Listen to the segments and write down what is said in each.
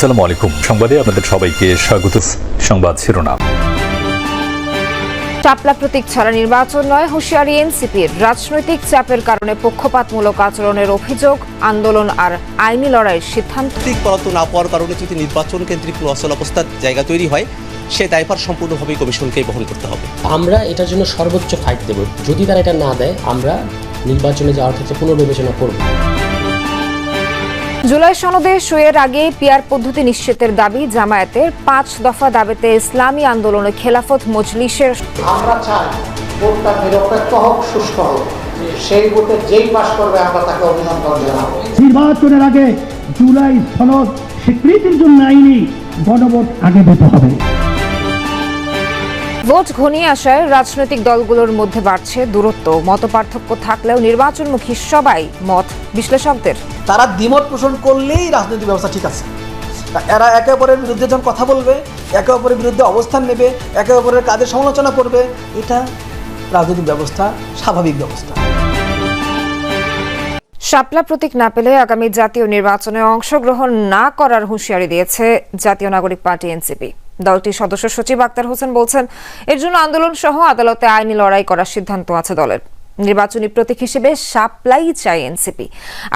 আসসালামু আলাইকুম। সংবাদে আপনাদের সবাইকে স্বাগত। সংবাদ শিরোনাম। শাপলা প্রতীক ছাড়া নির্বাচন নয়, হুঁশিয়ারি এনসিপির। রাজনৈতিক চাপের কারণে পক্ষপাতমূলক আচরণের অভিযোগ, আন্দোলন আর আইনি লড়াইয়ের সিদ্ধান্ত। প্রতীক বরাদ্দ না পাওয়ার কারণে যদি নির্বাচন কেন্দ্রিক কোনো অচল অবস্থার জায়গা তৈরি হয়, সে দায়ভার সম্পূর্ণভাবে কমিশনকেই বহন করতে হবে। আমরা এটার জন্য সর্বোচ্চ ফাইট দেব। যদি তারা এটা না দেয়, আমরা নির্বাচনে যাওয়ার ক্ষেত্রে পুনর্বিবেচনা করব। জুলাই সনদে সইয়ের আগে পিআর পদ্ধতি নিশ্চিতের দাবি জামায়াতের। 5 দফা দাবিতে ইসলামী আন্দোলনে খেলাফত মজলিসের। আমরা চাই ভোটটা নিরপেক্ষ হোক, সুষ্ঠু হোক। সেই ভোটে যেই পাস করবে আমরা তাকে অভিনন্দন জানাবো। নির্বাচনের আগে জুলাই সনদ স্বীকৃতির জন্য আইনি গণভোট আগে দিতে হবে। ভোট ঘনিয়ে আসায় রাজনৈতিক দলগুলোর মধ্যে বাড়ছে দূরত্ব। মতপার্থক্য থাকলেও নির্বাচনমুখী সবাই মত বিশ্লেষকদের। তারা দ্বিমত পোষণ করলেই রাজনৈতিক ব্যবস্থা ঠিক আছে। এরা একে অপরের বিরুদ্ধে যখন কথা বলবে, একে অপরের বিরুদ্ধে অবস্থান নেবে, একে অপরের কাজের সমালোচনা করবে, এটা রাজনৈতিক ব্যবস্থা, স্বাভাবিক ব্যবস্থা। শাপলা প্রতীক না পেলে আগামী জাতীয় নির্বাচনে অংশগ্রহণ না করার হুঁশিয়ারি দিয়েছে জাতীয় নাগরিক পার্টি এনসিপি। দলটির সদস্য সচিব আক্তার হোসেন বলছেন, এর জন্য আন্দোলন সহ আদালতে আইনি লড়াই করার সিদ্ধান্ত আছে দলের। নির্বাচনী প্রতীক হিসেবে শাপলাই চাই এনসিপি।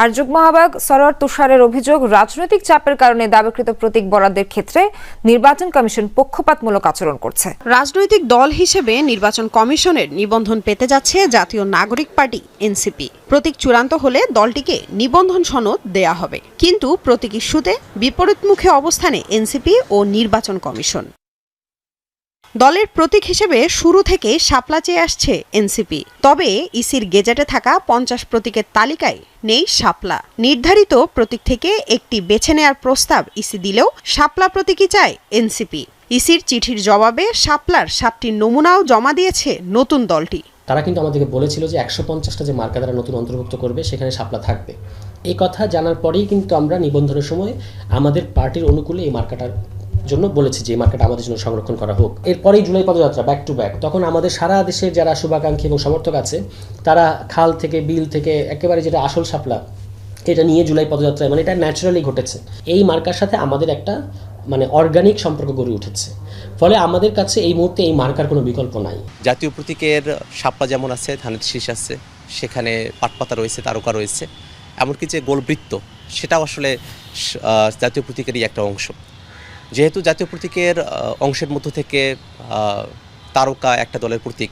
আর যুগ্ম আহ্বায়ক সরোয়ার তুষারের অভিযোগ, রাজনৈতিক চাপের কারণে দাবিকৃত প্রতীক বরাদ্দের ক্ষেত্রে নির্বাচন কমিশন পক্ষপাতমূলক আচরণ করছে। রাজনৈতিক দল হিসেবে নির্বাচন কমিশনের নিবন্ধন পেতে যাচ্ছে জাতীয় নাগরিক পার্টি এনসিপি। প্রতীক চূড়ান্ত হলে দলটিকে নিবন্ধন সনদ দেয়া হবে, কিন্তু প্রতীক ইস্যুতে বিপরীতমুখী অবস্থানে এনসিপি ও নির্বাচন কমিশন। দলের প্রতীক হিসেবে শুরু থেকে শাপলা চেয়ে আসছে এনসিপি। তবে ইসির গেজেটে থাকা 50 প্রতীকের তালিকায় নেই শাপলা। নির্ধারিত প্রতীক থেকে একটি বেছে নেয়ার প্রস্তাব ইসি দিলেও শাপলা প্রতীকই চায় এনসিপি। ইসির চিঠির জবাবে শাপলার 7টি নমুনাও জমা দিয়েছে নতুন দলটি। তারা কিন্তু আমাদেরকে বলেছিল যে 150টা যে মার্কা তারা নতুন অন্তর্ভুক্ত করবে, সেখানে শাপলা থাকবে। এই কথা জানার পরেই কিন্তু আমরা নিবন্ধনের সময় আমাদের পার্টির অনুকূলে এই মার্কাটার জন্য বলেছি যে এই মার্কাটা আমাদের জন্য সংরক্ষণ করা হোক। এরপরেই জুলাই পদযাত্রা ব্যাক টু ব্যাক। তখন আমাদের সারা দেশের যারা শুভাকাঙ্ক্ষী এবং সমর্থক আছে, তারা খাল থেকে বিল থেকে একেবারে যেটা আসল শাপলা, এটা নিয়ে জুলাই পদযাত্রায়, মানে এটা ন্যাচারালি ঘটেছে। এই মার্কার সাথে আমাদের একটা অর্গানিক সম্পর্ক গড়ে উঠেছে। ফলে আমাদের কাছে এই মুহূর্তে এই মার্কার কোনো বিকল্প নাই। জাতীয় প্রতীকের শাপলা যেমন আছে, ধানের শীষ আছে, সেখানে পাটপাতা রয়েছে, তারকা রয়েছে, এমনকি যে গোলবৃত্ত, সেটাও আসলে জাতীয় প্রতীকেরই একটা অংশ। যেহেতু জাতীয় প্রতীকের অংশের মধ্য থেকে তারকা একটা দলের প্রতীক,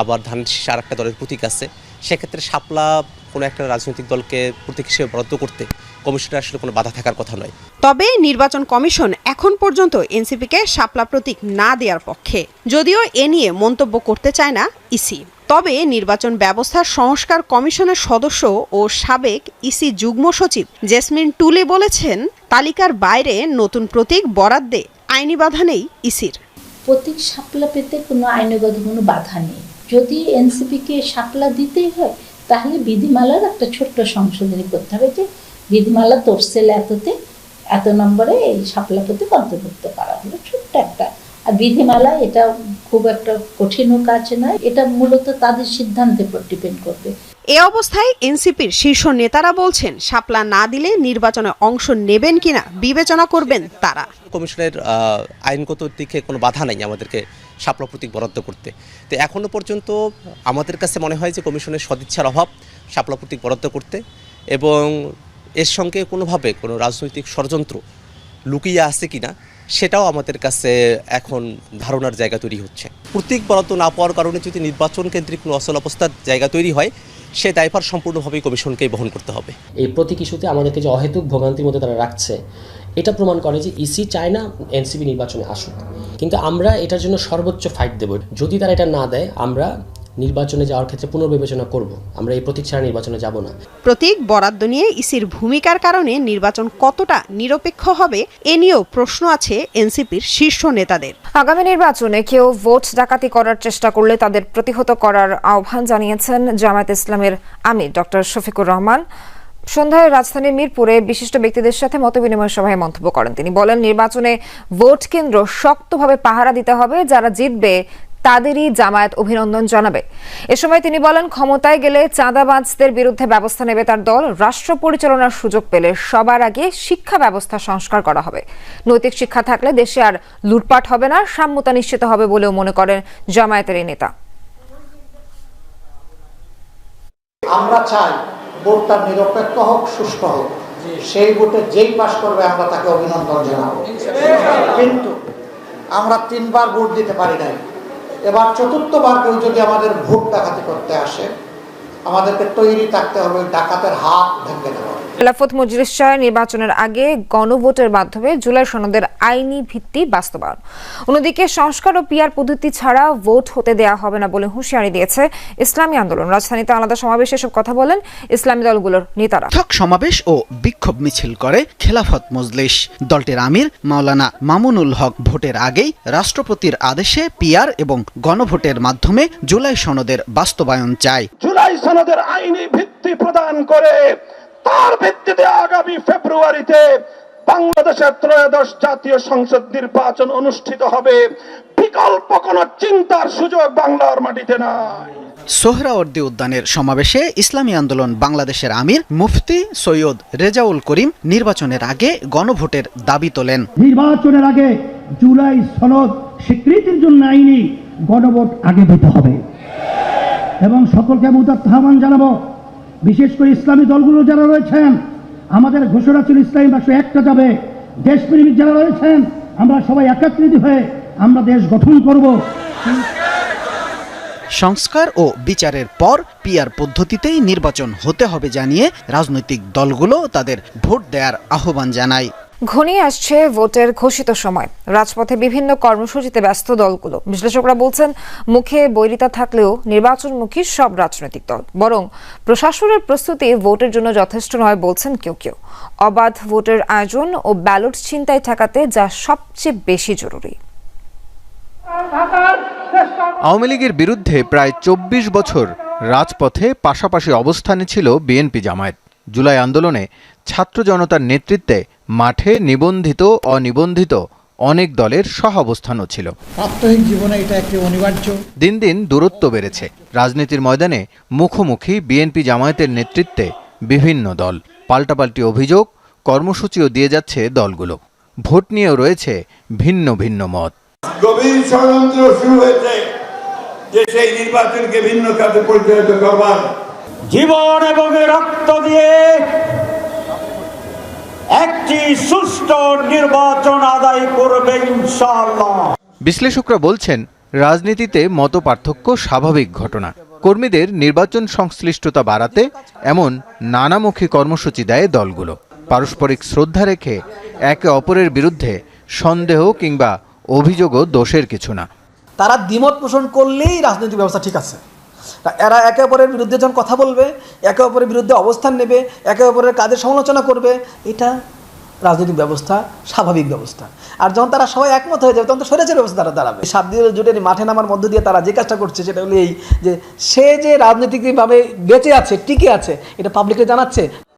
আবার ধানের শীষ আর একটা দলের প্রতীক আছে, সেক্ষেত্রে শাপলা কোনো একটা রাজনৈতিক দলকে প্রতীক হিসেবে বরাদ্দ করতে কমিশনের আসলে কোনো বাধা থাকার কথা নয়। তবে নির্বাচন কমিশন এখন পর্যন্ত এনসিপিকে শাপলা প্রতীক না দেওয়ার পক্ষে, যদিও এ নিয়ে মন্তব্য করতে চায় না ইসি। তবে নির্বাচন ব্যবস্থার সংস্কার কমিশনের সদস্য ও সাবেক ইসি যুগ্ম সচিব জেসমিন টুলে বলেছেন, তালিকার বাইরে নতুন প্রতীক বরাদ্দে আইনি বাধা নেই ইসির। প্রতীক শাপলা পেতে কোনো আইনগত কোনো বাধা নেই। যদি এনসিপিকে শাপলা দিতেই হয়, তাহলে বিধিমালার একটা ছোট্ট সংশোধনী করতে হবে যে বিধিমালা তোরসেল এত নম্বরে এই শাপলা প্রতীক অন্তর্ভুক্ত করা হলো, ছোট্ট একটা। আর বিধিমালা এটা খুব একটা কঠিনও কাজ নয়, এটা মূলত তাদের সিদ্ধান্তের উপর ডিপেন্ড করবে। এ অবস্থায় এনসিপির শীর্ষ নেতারা বলছেন, শাপলা না দিলে নির্বাচনে অংশ নেবেন কিনা বিবেচনা করবেন তারা। কমিশনের আইনগত দিকে কোনো বাধা নেই আমাদেরকে শাপলা প্রতীক বরাদ্দ করতে। তো এখনও পর্যন্ত আমাদের কাছে মনে হয় যে কমিশনের সদিচ্ছার অভাব শাপলা প্রতীক বরাদ্দ করতে, এবং এর সঙ্গে কোনোভাবে কোনো রাজনৈতিক ষড়যন্ত্র লুকিয়ে আছে কিনা সেটাও আমাদের কাছে এখন ধারণার জায়গা তৈরি হচ্ছে। প্রতীক বরাদ্দ না পাওয়ার কারণে যদি নির্বাচন কেন্দ্রিক কোনো অচল অবস্থার জায়গা তৈরি হয়, সে দায়ভার সম্পূর্ণভাবে কমিশনকেই বহন করতে হবে। এই প্রতীক ইস্যুতে আমাদেরকে যে অহেতুক ভোগান্তির মধ্যে তারা রাখছে, এটা প্রমাণ করে যে ইসি চায় না এনসিপি নির্বাচনে আসুক। কিন্তু আমরা এটার জন্য সর্বোচ্চ ফাইট দেব। যদি তারা এটা না দেয়, আমরা নির্বাচনে যাওয়ার ক্ষেত্রে পুনর্বিবেচনা করব। আমরা এই প্রতীক ছাড়া নির্বাচনে যাব না। প্রতীক বরাদ্দ নিয়ে ইসির ভূমিকার কারণে নির্বাচন কতটা নিরপেক্ষ হবে, এ নিয়েও প্রশ্ন আছে এনসিপির শীর্ষ নেতাদের। আগামী নির্বাচনে কেউ ভোট ডাকাতি করার চেষ্টা করলে তাদের প্রতিহত করার আহ্বান জানিয়েছেন জামায়াত ইসলামের আমির ডক্টর শফিকুর রহমান। সন্ধ্যায় রাজধানীর মিরপুরে বিশিষ্ট ব্যক্তিদের সাথে মতবিনিময় সভায় মন্তব্য করেন তিনি। বলেন, নির্বাচনে ভোট কেন্দ্র শক্তভাবে পাহারা দিতে হবে, যারা জিতবে তাদেরই জামায়াত অভিনন্দন জানাবে। এ সময় তিনি বলেন, ক্ষমতায় গেলে চাঁদাবাজদের বিরুদ্ধে ব্যবস্থা নেবে তার দল। রাষ্ট্র পরিচালনার সুযোগ পেলে সবার আগে শিক্ষা ব্যবস্থা সংস্কার করা হবে। নৈতিক শিক্ষা থাকলে দেশে আর লুটপাট হবে না, সাম্যতা নিশ্চিত হবে বলেও মনে করেন জামায়াতের এই নেতা। আমরা চাই ভোটটা নিরপেক্ষ হোক, সুষ্ঠু হোক। সেই ভোটে যেই পাশ করবে আমরা তাকে অভিনন্দন জানাবো। কিন্তু আমরা 3 বার ভোট দিতে পারি নাই, এবার 4র্থবার কেউ যদি আমাদের ভোট ডাকাতি করতে আসে, আমাদেরকে তৈরি থাকতে হবে ডাকাতের হাত ভেঙে দেওয়া। খেলাফত মজলিস চায় নির্বাচনের আগে গণভোটের মাধ্যমে জুলাই সনদের আইনি ভিত্তি বাস্তবায়ন। অন্যদিকে সংস্কার ও পিআর পদ্ধতি ছাড়া ভোট হতে দেয়া হবে না বলে হুঁশিয়ারি দিয়েছে ইসলামী আন্দোলন। রাজধানীতে আলাদা সমাবেশে এসব কথা বলেন ইসলামী দলগুলোর নেতারা। সমাবেশ ও বিক্ষোভ মিছিল করে খেলাফত মজলিস। দলটির আমির মাওলানা মামুনুল হক ভোটের আগেই রাষ্ট্রপতির আদেশে পিআর এবং গণভোটের মাধ্যমে জুলাই সনদের বাস্তবায়ন চায়। জুলাই সনদের আইনি ভিত্তি প্রদান করে তার ভিত্তিতে আগামী ফেব্রুয়ারিতে বাংলাদেশের ত্রয়োদশ জাতীয় সংসদ নির্বাচন অনুষ্ঠিত হবে। বিকল্প কোনো চিন্তার সুযোগ বাংলার মাটিতে নাই। সোহরাওয়ার্দী উদ্যানের সমাবেশে ইসলামী আন্দোলন বাংলাদেশের আমির মুফতি সৈয়দ রেজাউল করিম নির্বাচনের আগে গণভোটের দাবি তোলেন। নির্বাচনের আগে জুলাই সনদ স্বীকৃতির জন্য আইনি গণভোট আগে দিতে হবে এবং সকলকে মুদাত্ত আহ্বান জানাবো, বিশেষ করে ইসলামী দলগুলো যারা রয়েছেন, আমাদের ঘোষণা ছিল ইসলামী রাষ্ট্র একটা যাবে। দেশপ্রেমিক যারা রয়েছেন, আমরা সবাই একত্রিত হয়ে আমরা দেশ গঠন করব। সংস্কার ও বিচারের পর পিআর পদ্ধতিতেই নির্বাচন হতে হবে জানিয়ে রাজনৈতিক দলগুলো তাদের ভোট দেওয়ার আহ্বান জানায়। ঘনিয়ে আসছে ভোটের ঘোষিত সময়। রাজপথে বিভিন্ন কর্মসূচিতে ব্যস্ত দলগুলো। বিশ্লেষকরা বলছেন, মুখে বৈরিতা থাকলেও নির্বাচনমুখী সব রাজনৈতিক দল। বরং প্রশাসনের প্রস্তুতি ভোটের জন্য যথেষ্ট নয় বলছেন কেউ কেউ। অবাধ ভোটের আয়োজন ও ব্যালট ছিনতাই ঠেকাতে যা সবচেয়ে বেশি জরুরি। আওয়ামী লীগের বিরুদ্ধে প্রায় 24 বছর রাজপথে পাশাপাশি অবস্থানে ছিল বিএনপি জামায়াত। জুলাই আন্দোলনে ছাত্র জনতার নেতৃত্বে মাঠে নিবন্ধিত অনিবন্ধিত অনেক দলের সহ অবস্থানও ছিল। প্রাত্যহিক জীবনে এটা একটি অনিবার্য। দিন দিন দূরত্ব বেড়েছে। রাজনীতির ময়দানে মুখোমুখি বিএনপি জামায়াতের নেতৃত্বে বিভিন্ন দল। পাল্টাপাল্টি অভিযোগ, কর্মসূচিও দিয়ে যাচ্ছে দলগুলো। ভোট নিয়েও রয়েছে ভিন্ন ভিন্ন মত। গভীর ষড়যন্ত্র শুরু হয়েছে যে সেই নির্বাচনকে ভিন্ন কাজে পরিচালিত করবার, জীবন এবং রক্ত দিয়ে একটি সুষ্ঠু নির্বাচন আদায় করবে ইনশাআল্লাহ। বিশ্লেষকরা বলছেন, রাজনীতিতে মতপার্থক্য স্বাভাবিক ঘটনা। কর্মীদের নির্বাচন সংশ্লিষ্টতা বাড়াতে এমন নানামুখী কর্মসূচি দেয় দলগুলো। পারস্পরিক শ্রদ্ধা রেখে একে অপরের বিরুদ্ধে সন্দেহ কিংবা অভিযোগও দোষের কিছু না। তারা দ্বিমত পোষণ করলেই রাজনৈতিক ব্যবস্থা ঠিক আছে। এরা একে অপরের বিরুদ্ধে যখন কথা বলবে, একে অপরের বিরুদ্ধে অবস্থান নেবে, একে অপরের কাজের সমালোচনা করবে, এটা রাজনৈতিক ব্যবস্থা, স্বাভাবিক ব্যবস্থা। আর যখন তারা সবাই একমত হয়ে যাবে তখন তো স্বৈরাচার ব্যবস্থা তারা দাঁড়াবে। 7 দিনের জুটের মাঠে নামার মধ্য দিয়ে তারা যে কাজটা করছে সেটা হলো এই যে সে যে রাজনৈতিকভাবে বেঁচে আছে, টিকে আছে, এটা পাবলিককে জানাচ্ছে।